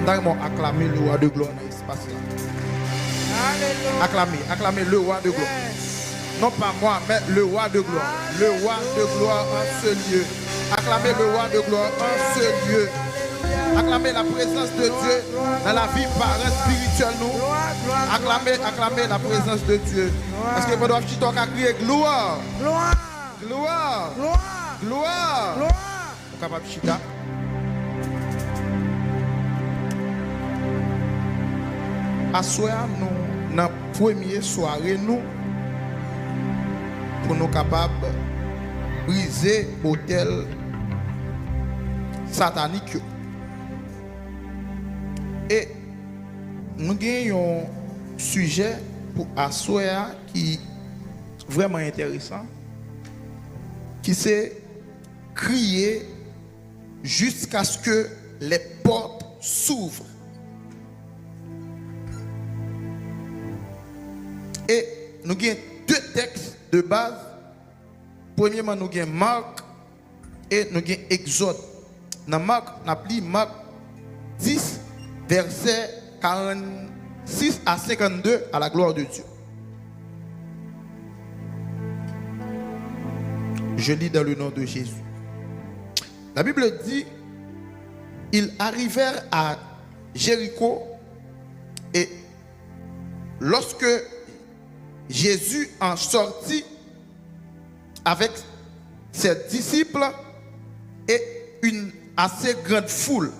D'ailleurs, acclamer le roi de gloire dans l'espace là. Acclamer le roi de gloire. Non pas moi, mais le roi de gloire. Le roi de gloire en ce lieu. Acclamer le roi de gloire en ce lieu. Acclamer la présence de Dieu dans la vie parent spirituelle nous. Acclamer la présence de Dieu. Parce que vous devez crier gloire. Gloire. Gloire. Gloire. Gloire. Vous capable de chita. Assoyons nous dans la première soirée nous pour nous capables de briser l'hôtel satanique. Et nous avons un sujet pour assoyons qui est vraiment intéressant, qui c'est crier jusqu'à ce que les portes s'ouvrent. Et nous avons deux textes de base. Premièrement, nous avons Marc et nous avons Exode. Dans Marc, nous avons Marc 10, versets 46 à 52 à la gloire de Dieu. Je lis dans le nom de Jésus. La Bible dit, ils arrivèrent à Jéricho et lorsque Jésus en sortit avec ses disciples et une assez grande foule.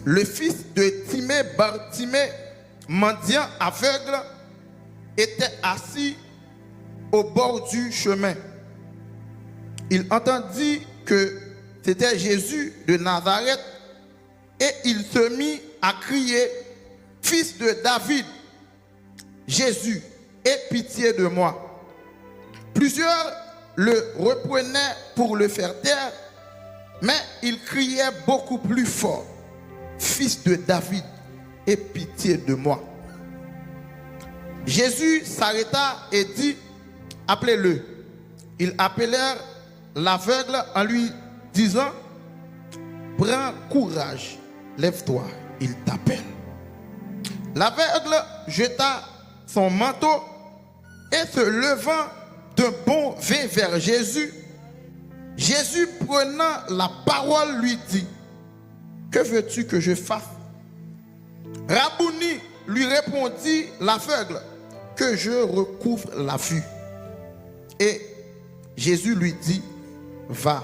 Le fils de Timée, Bartimée, mendiant aveugle, était assis au bord du chemin. Il entendit que c'était Jésus de Nazareth et il se mit à crier, « Fils de David, Jésus, aie pitié de moi. » Plusieurs le reprenaient pour le faire taire, mais il criait beaucoup plus fort, « Fils de David, aie pitié de moi. » Jésus s'arrêta et dit, « Appelez-le. » Ils appelèrent l'aveugle en lui disant, « Prends courage, lève-toi, il t'appelle. » L'aveugle jeta son manteau et se levant d'un bond vint vers Jésus. Jésus prenant la parole lui dit, « Que veux-tu que je fasse? » Rabouni lui répondit l'aveugle, « Que je recouvre la vue. » Et Jésus lui dit, « Va,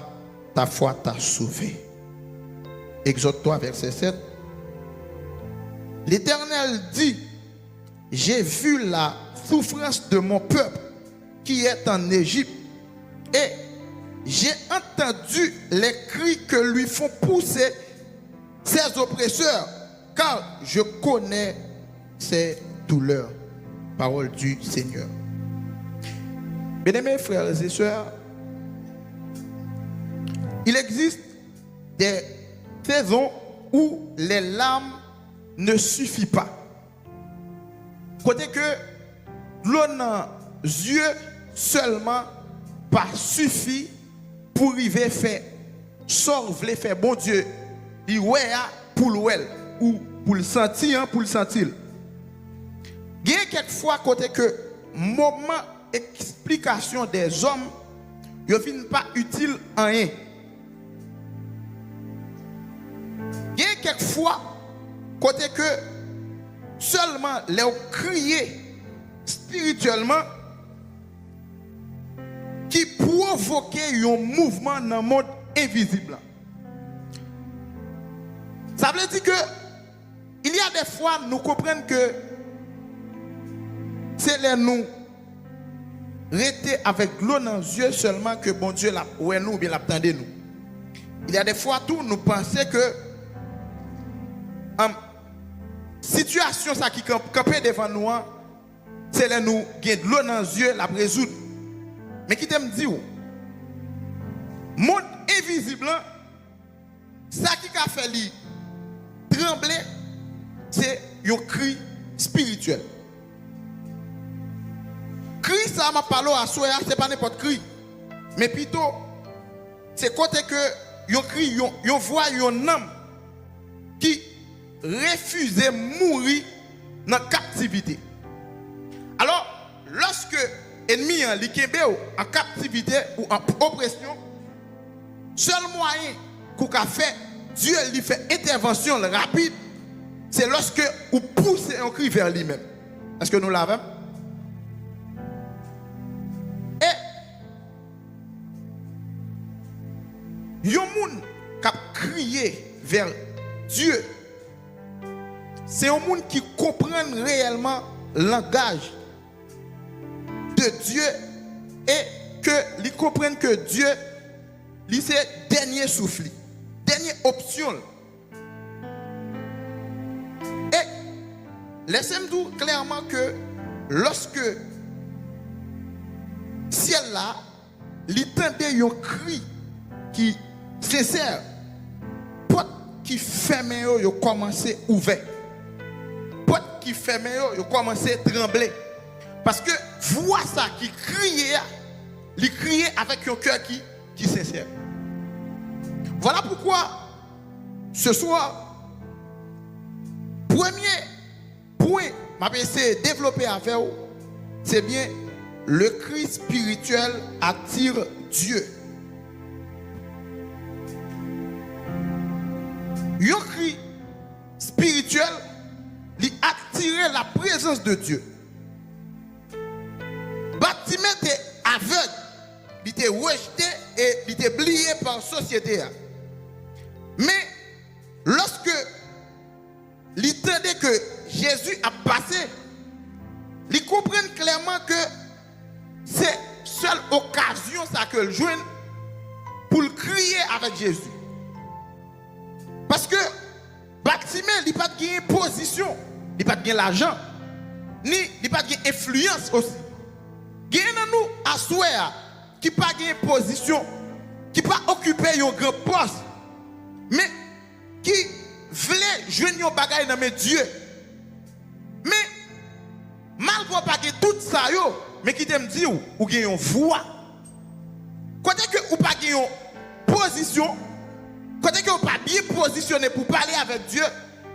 ta foi t'a sauvé. » Exode 3, verset 7. L'Éternel dit, « J'ai vu la souffrance de mon peuple qui est en Égypte et j'ai entendu les cris que lui font pousser ses oppresseurs, car je connais ses douleurs. » Parole du Seigneur. Bien-aimés frères et sœurs, il existe des saisons où les larmes ne suffisent pas. Côté que l'eau dans les yeux seulement pas suffit pour arriver faire sauve les faire bon Dieu. Il ouais pour le ou pour le sentir pour le sentir. Il y a quelquefois côté que moment explication des hommes ne finit pas utile en rien. Il y a quelquefois côté que seulement les crier spirituellement qui provoquait un mouvement dans le monde invisible. Ça veut dire que il y a des fois nous comprenons que c'est les nous rester avec l'eau dans les yeux seulement que bon Dieu l'a ouais nous ou bien l'attendait nous. Il y a des fois tout nous pensons que situation ça qui campait devant nous c'est les nous qui de l'eau dans les yeux la résoudre. Mais qui t'aime dire monde invisible ça qui a fait lui trembler c'est un cri spirituel. Cri ça m'a parlé à soi, c'est pas n'importe cri. Mais plutôt c'est côté que yon cri yon voix yon âme qui refusé mourir dans la captivité. Alors, lorsque l'ennemi en captivité ou en oppression, seul moyen qu'on a fait, Dieu lui fait intervention rapide, c'est lorsque vous poussez un cri vers lui-même. Est-ce que nous l'avons? Et il y a un monde qui a crié vers Dieu. C'est un monde qui comprend réellement le langage de Dieu et que ils comprennent que Dieu c'est dernier souffle, dernière option. Et laissez-moi dire clairement que lorsque ciel là, il entendait un cri qui sincère, porte qui ferme yo commencé ouvert, porte qui ferme yo commencé trembler, parce que voix ça qui criait, il criait avec un cœur qui sincère. Voilà pourquoi ce soir, premier point m'a essayé de développer avec vous, c'est bien le cri spirituel attire Dieu. Le cri spirituel il attire la présence de Dieu. Bartimée était aveugle, il était rejeté et il était oublié par la société. Mais lorsque il entendait que Jésus a passé, il comprend clairement que c'est seule occasion ça que le joue pour le crier avec Jésus. Parce que Bartimée, il n'a pas de position, il n'a pas de l'argent, ni il n'a pas d'influence aussi. Il y a nous à souhait qui n'a pas de position, qui n'a pas occupé un grand poste, mais qui voulait jouer un bagage dans mes dieux. Mais malgré pas tout ça, mais qui t'aime dire ou gagne une voix. Quand que ou pas gagne une position, quand que ou pas bien positionné pour parler avec Dieu,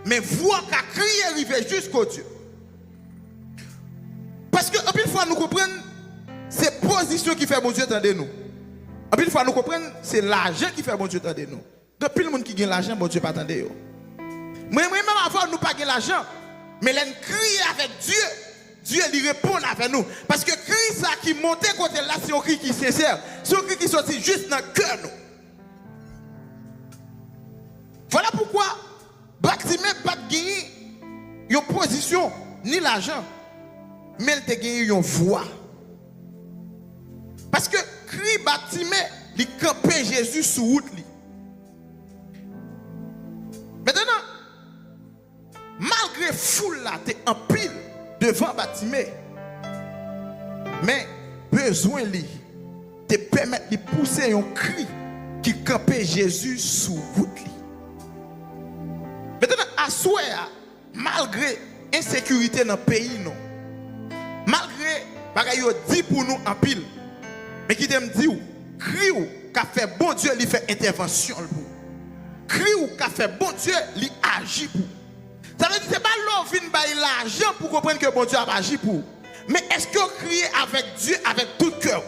mais voix qui a crié arriver jusqu'au Dieu. Parce que une fois nous comprenons, c'est position qui fait bon Dieu attendre nous. Une fois nous comprenons, c'est l'argent qui fait bon Dieu attendre nous. Depuis le monde qui gagne l'argent, bon Dieu pas attendre yo. Même avant nous pas gagner l'argent, mais l'en crie avec Dieu. Dieu lui répond avec nous. Parce que cri ça qui monte côté là, c'est un cri qui est sincère. C'est un cri qui sortit juste dans le cœur. Voilà pourquoi Bartimée n'a pas gagné une position ni l'argent, mais il a gagné une voix. Parce que cri Bartimée, il campait Jésus sous route. Maintenant, malgré foule là, tu es en pile devant Bartimée, mais besoin lui te permettre de pousser un cri qui campait Jésus sous route. Maintenant, à souhait, malgré insécurité dans le pays, non, malgré bagaille dit pour nous en pile, mais qui t'aime dit, cri ou qu'a fait bon Dieu, lui fait intervention pour. Cri ou qu'a fait bon Dieu, lui agit pour. Ça veut dire que ce n'est pas l'homme qui vient l'argent pour comprendre que bon Dieu a agi pour. Mais est-ce que vous criez avec Dieu avec tout cœur?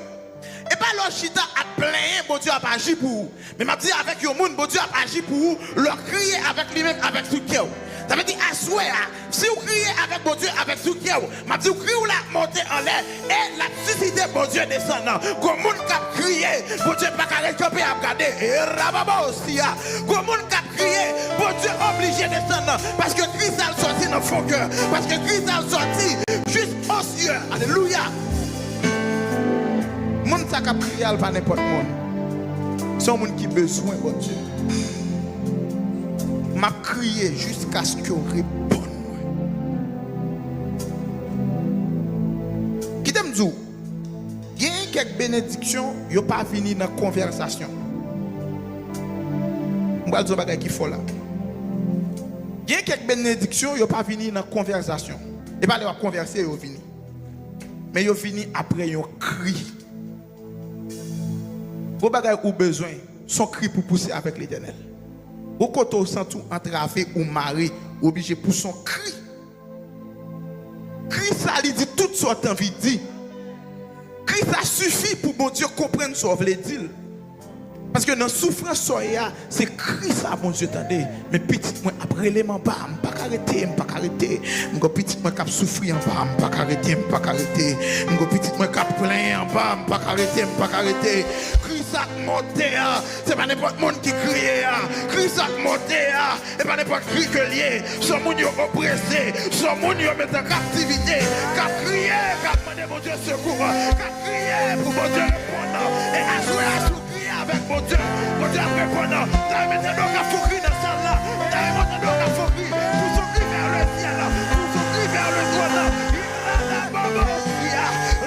Et pas l'homme chita a plaint, bon Dieu a agi pour vous. Mais m'a dit avec le monde, bon Dieu a agi pour vous, leur crier avec lui-même avec tout cœur. Ça veut dire à souhait, si vous criez avec bon Dieu avec tout cœur, m'a dit vous criez ou la monter en l'air et la susciter bon Dieu descendant. Comme monde qui a crié, bon Dieu pas qu'à récupérer à regarder. Et rababa aussi, comme monde qui a crié, bon Dieu obligé descendre. Parce que Christ a sorti dans son cœur. Parce que Christ a sorti juste aux cieux. Alléluia. Monde qui a crié à pas n'importe monde. C'est un monde qui a besoin, bon Dieu. M'a crié jusqu'à ce qu'on réponde. Qui t'aime dire, il y a quelques bénédictions, il n'y a pas fini dans la conversation. Je vais dire un bagage qui faut là. Il y a quelques bénédictions, il n'y a pas fini dans la conversation. Et pas de converser, il y a fini. Mais il y a fini après un cri. Vos bagages ont besoin, son cri pour pousser avec l'Éternel. Au côté sans tout entravé ou maré obligé pour son cri. Cri ça, il dit toute sorte d'envie de dire. Cri ça suffit pour bon Dieu comprendre ce qu'il veut dire. Parce que dans la souffrance, c'est Christ ça, bon Dieu, attendez. Mais petit, moi, après les mains, je ne peux pas arrêter, je ne peux pas arrêter. Je petit, moi, qui souffre en bas, je ne peux pas arrêter, je ne peux pas arrêter. Je petit, moi, qui plein en bas, je ne peux pas arrêter, je ne peux pas arrêter. Christ ça monte, c'est pas n'importe monde qui crie. Christ ça monte, et pas n'importe qui que lié. Son monde oppressé, son monde met en captivité. Qui crie, qui demande mon Dieu secours, qui crie pour mon Dieu répondre. Et à jouer, avec mon Dieu répondant. T'as mis dans la fourie dans ça là. T'as mis dans la fourie. Pour son cri vers le ciel. Pour son cri vers le trône. Il a la bamos.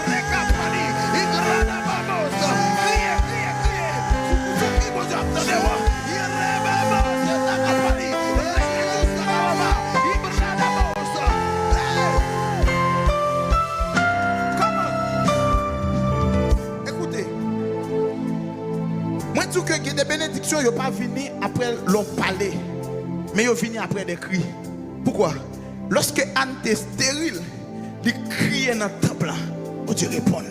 Récapani. Il a la bamos. Criez, criez, criez. Pour son cri, mon Dieu, attendez-moi. Il a la bamos. Récapani. Moi, je dis que des bénédictions, ils ne sont pas venus après l'on parler, mais ils sont venus après des cris. Pourquoi? Lorsque Anne était stérile, il criait dans le temple, pour Dieu répondre.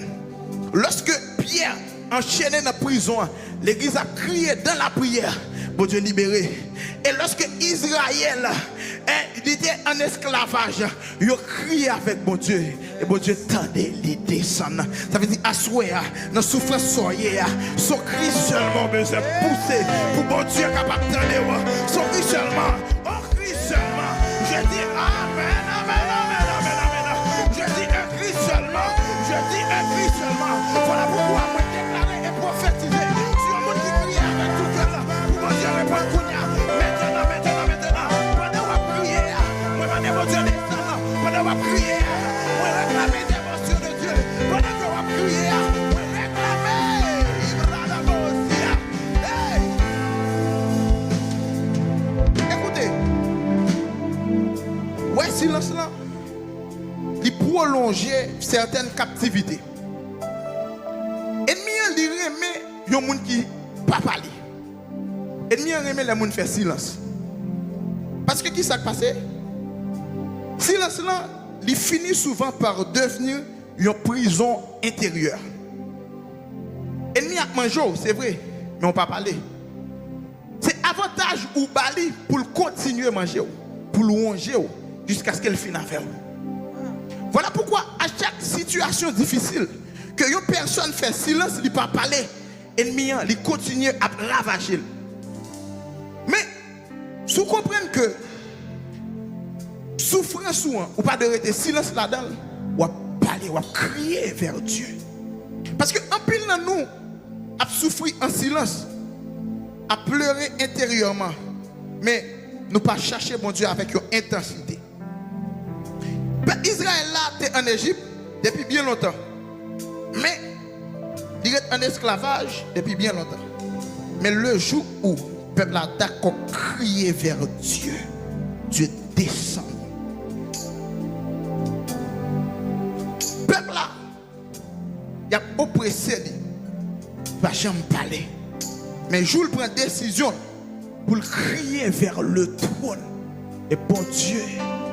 Lorsque Pierre enchaîné dans la prison, l'église a crié dans la prière pour Dieu libérer. Et lorsque Israël il était en esclavage, il a crié avec mon Dieu. Et mon Dieu tendait les descendre. Ça veut dire assoyer, dans la souffrance soyez, son cri seulement besoin pousser pour mon Dieu capable d'entendre. Son cri seulement, on crie seulement. Je dis amen, amen, amen, amen, amen. Je dis un cri seulement, je dis un cri seulement. Voilà pourquoi moi déclarer et prophétiser sur un monde qui crie avec tout cœur pour mon Dieu répondre. Maintenant, maintenant, maintenant, pendant qu'on va prier, moi je mon Dieu descend, pendant qu'on va prier, moi réclamer des émotions de Dieu, pendant qu'on va prier, moi réclamer, écoutez, ouais, silence là, il prolongeait certaines captivités. Ennemi, il remet les gens qui ne parlent pas. Ennemi, il remet les gens qui font silence. Parce que qui s'est passé? Silence là, il finit souvent par devenir une prison intérieure. Ennemi a mangé, c'est vrai, mais on ne peut pas parler. C'est avantage ou bali pour continuer à manger, pour lounger jusqu'à ce qu'elle finisse à faire. Voilà pourquoi à chaque situation difficile, que une personne fait silence, il ne peut pas parler, l'ennemi il continue à ravager. Mais si vous comprenez que souffrance ou pas de rester silence là-dedans, ou à parler, ou à crier vers Dieu. Parce que en pile dans nous, à souffrir en silence, à pleurer intérieurement, mais nous pas chercher mon Dieu avec une intensité. Israël là était en Égypte depuis bien longtemps, mais il est en esclavage depuis bien longtemps. Mais le jour où le peuple a d'accord crié vers Dieu, Dieu descend. Le peuple là, il a oppressé, il ne va jamais parler. Mais Jules prend décision pour crier vers le trône. Et bon Dieu,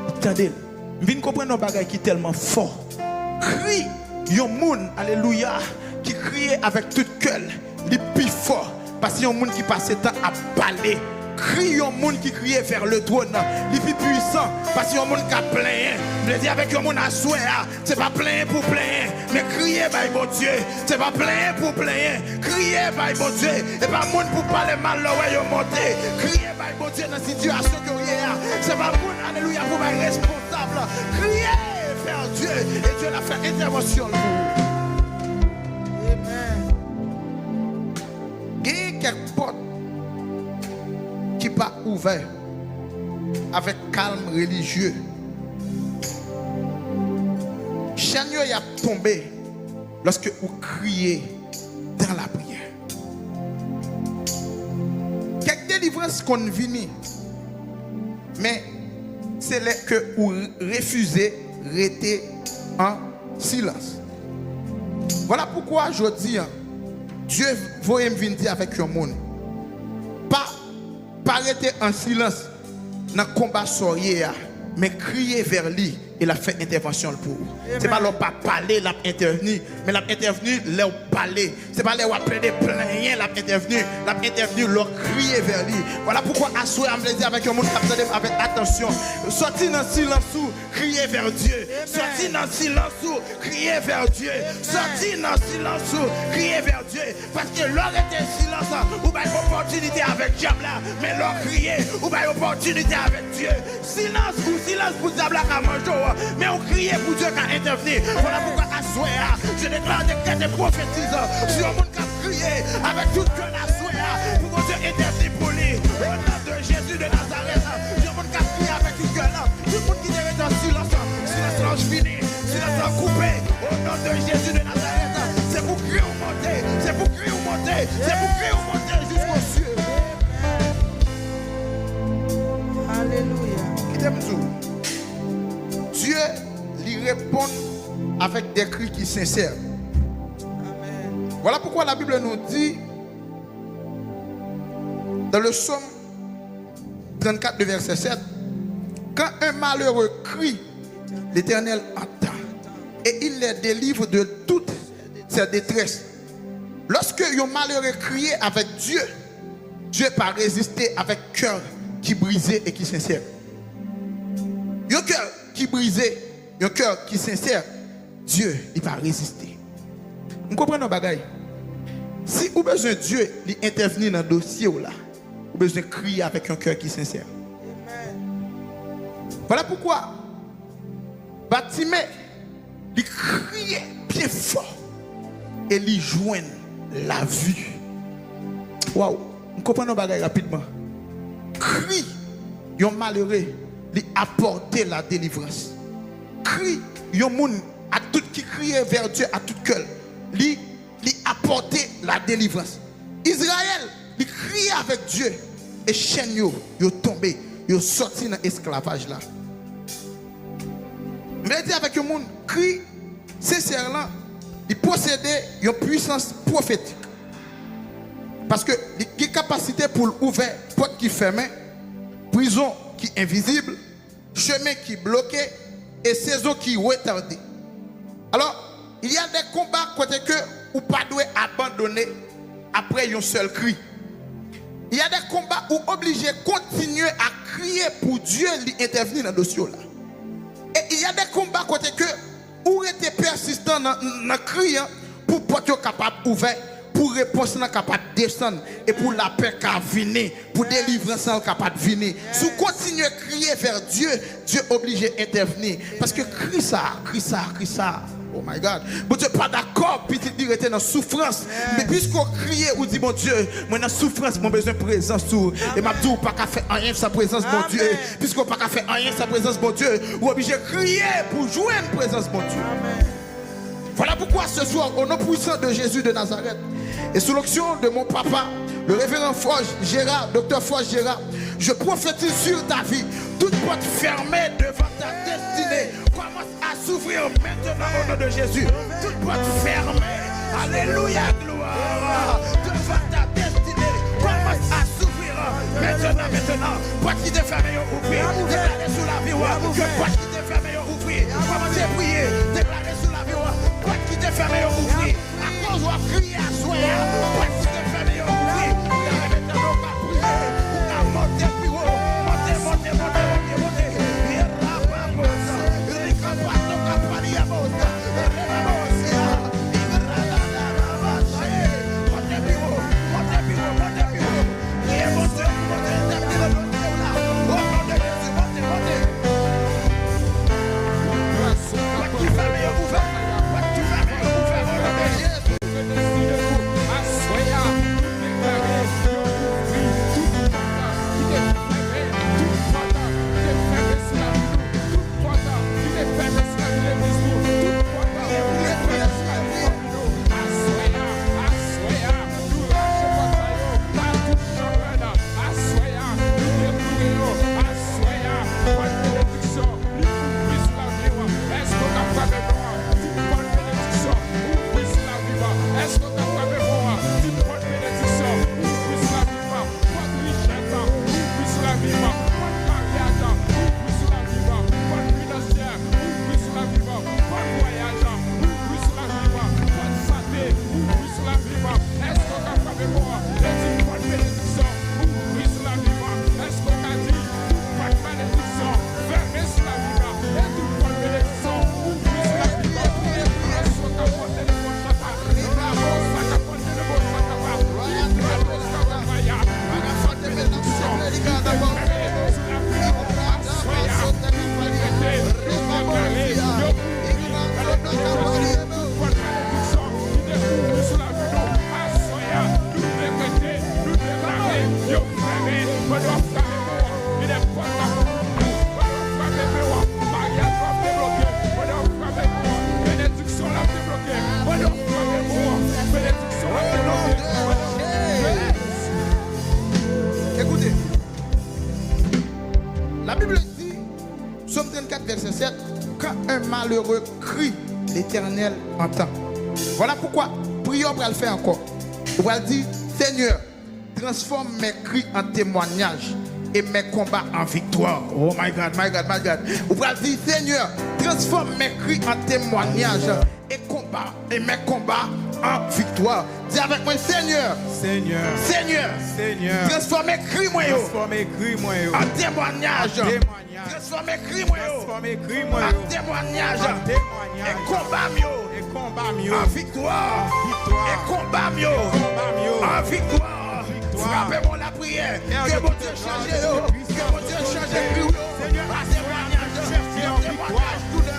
attendez, je viens comprendre un bagage qui est tellement fort. Crie, yon moun, alléluia, qui crie avec tout cœur, les plus fort. Parce qu'il y a un monde qui passe le temps à parler. Crie un monde qui crie vers le trône, les plus puissants. Parce qu'il y a un monde qui a plein. Je veux dire avec un monde à souhait, c'est pas plein pour plein. Mais crier par mon Dieu, c'est pas plein pour plein. Crier par mon Dieu, et pas monde pour parler mal là où il monté. Crier par mon Dieu dans la situation que vous avez. C'est pas monde, alléluia, pour être responsable. Crier vers Dieu, et Dieu l'a fait intervention. Amen. Il y a quelques portes qui pas ouvertes avec calme religieux. Chagnon y a tombé lorsque vous criez dans la prière. Quelques délivrances qu'on vient, mais c'est là que vous refusez de rester en silence. Voilà pourquoi je dis, Dieu veut me venir avec un monde. Pas arrêter en silence dans le combat soyez, mais crier vers lui et la fait intervention pour. C'est pas leur pas parler, l'a intervenu, mais l'a intervenu leur parler. C'est pas leur appeler plein, l'a intervenu leur crier vers lui. Voilà pourquoi asseoir à me dire avec un monde avec attention. Sortir dans le silence ou crier vers Dieu. Sortir dans le silence ou crier vers Dieu. Sortir dans le silence ou crier vers Dieu. Parce que leur était silence ou pas une opportunité avec diable là, mais leur crier ou pas une opportunité avec Dieu. Silence pour diable à manger. Mais on crie pour Dieu qui a intervenu. Voilà pourquoi à soir, je déclare des cas de prophétisants. Si on monde qui a crié avec tout cœur à soir, pour que Dieu intervienne pour lui. Au nom de Jésus de Nazareth, si on monde qui a crié avec tout cœur là, tout le monde qui est dans le silence, silence fini, silence coupé. Au nom de Jésus de Nazareth, c'est pour crier ou monter, c'est pour crier ou monter, c'est pour crier ou monter jusqu'aux cieux. Alléluia. Qui t'aime tout? Dieu lui répond avec des cris qui sont sincères. Amen. Voilà pourquoi la Bible nous dit dans le psaume 34, verset 7, quand un malheureux crie, l'Éternel entend et il les délivre de toute ses détresses. Lorsque un malheureux crie avec Dieu, Dieu pas résister avec cœur qui brisé et qui sincère. Un cœur qui brisé, un cœur qui sincère, Dieu, il va résister. Vous comprenez nos bagailles? Si vous avez besoin de Dieu, il intervenir dans le dossier, vous avez besoin de crier avec un cœur qui sincère. Voilà pourquoi Bartimée, il criait bien fort et il joignait la vue. Waouh! Vous comprenez nos bagailles rapidement? Crie, un malheureux. Lui apporter la délivrance. Crie, yon moun à tout qui crie vers Dieu à tout cœur. Lui apporter la délivrance. Israël, lui crie avec Dieu et chaîne yo tombé, yo sorti dans l'esclavage là. Mais dit avec un monde crie sincèrement, il possédait une puissance prophétique. Parce que il a capacité pour ouvrir porte qui fermée, prison qui est invisible, chemin qui est bloqué et saison qui est retardée. Alors, il y a des combats côté que ou pas doit abandonner après un seul cri. Il y a des combats où obligé de continuer à crier pour Dieu intervenir dans le dossier là. Et il y a des combats côté que ou être persistant dans le cri pour porter capable ouvert, pour réponse capable de descendre et pour la paix qui venir, pour délivrance capable de venir. Si vous continuez à crier vers Dieu, Dieu est obligé d'intervenir. Parce que crie ça. Oh my God. Bon Dieu, pas d'accord, puis il était dans souffrance. Mais puisqu'on crie ou dit, mon Dieu, moi dans souffrance, mon besoin de présence. Et m'a dit, pas qu'à faire rien sans présence, mon Dieu. Puisqu'on pas qu'à faire rien sans présence, mon Dieu, ou obligé de crier pour jouer une présence, mon Dieu. Voilà pourquoi ce soir, au nom puissant de Jésus de Nazareth, et sous l'onction de mon papa, le révérend Forge Gérard, docteur Forge Gérard, je prophétise sur ta vie, toute porte fermée devant ta destinée commence à s'ouvrir maintenant au nom de Jésus. Toute porte fermée, alléluia, gloire, devant ta destinée commence à s'ouvrir maintenant. Porte qui te fermée, ouvrir, déclarer sous la vie, que porte qui te fermée, ouvrir, commencez à prier, déclarer sous la vie, porte qui te fermée, ouvrir, à cause où crier à soi, porte qui te fermée, ouvrir, maintenant on va prier, on va monter plus haut, monter. Écoutez, la Bible dit, Psaume 34, verset 7, quand un malheureux crie, l'Éternel entend. Voilà pourquoi, prions pour le faire encore. On va dire, Seigneur, transforme mes cris en témoignage et mes combats en victoire. Oh my God, my God, my God. On va dire, Seigneur, transforme mes cris en témoignage et mes combats en victoire. Dis avec moi, Seigneur. Seigneur. Seigneur. Seigneur. Transforme mes cris, moi. Transforme mes cris, moi. En témoignage. Transforme mes cris, moi. Transforme mes cris, moi. En témoignage. Et combat mieux. Et combat mieux. En victoire. Victoire. Et combat mieux. Combat mieux. En victoire. Frappez-moi la prière. Que mon Dieu change. Que mon Dieu change. Seigneur, En témoignage. En témoignage. Tout le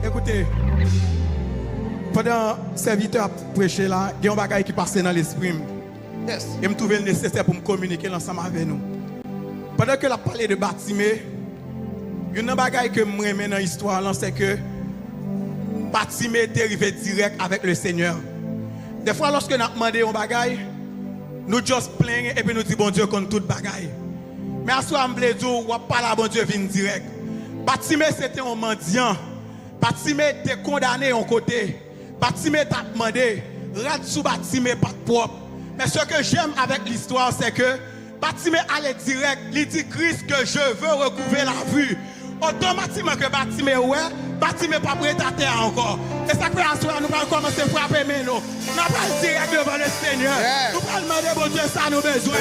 Écoutez, pendant serviteur a prêché là, il y a un bagage qui passe dans l'esprit. Yes. Et me trouver nécessaire pour me communiquer ensemble avec nous. Pendant que la parlé de Bartimée, il y a un bagage que je remets dans l'histoire, c'est que Bartimée est arrivé direct avec le Seigneur. Des fois, lorsque nous avons demandé un bagage, nous juste plaignons et puis nous disons bon Dieu contre tout bagage. Mais à ce moment-là, je veux dire, on ne parle pas bon Dieu vient direct. Bartimée c'était un mendiant. Bartimée était condamné en côté. Bartimée t'a demandé, rate sous Bartimée pas propre. Mais ce que j'aime avec l'histoire, c'est que Bartimée allait direct, il dit Christ que je veux recouvrir la vue. Automatiquement que Bartimée ouais, Bartimée pas prêt à terre encore. Et ça fait à soi, nous allons commencer à frapper mais nous. Nous allons direct devant le Seigneur. Yeah. Nous allons demander bon Dieu ça nous besoin.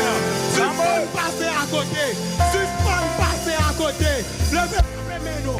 Suspend passer à côté. Suspend passer à côté. Levez frapper mais nous.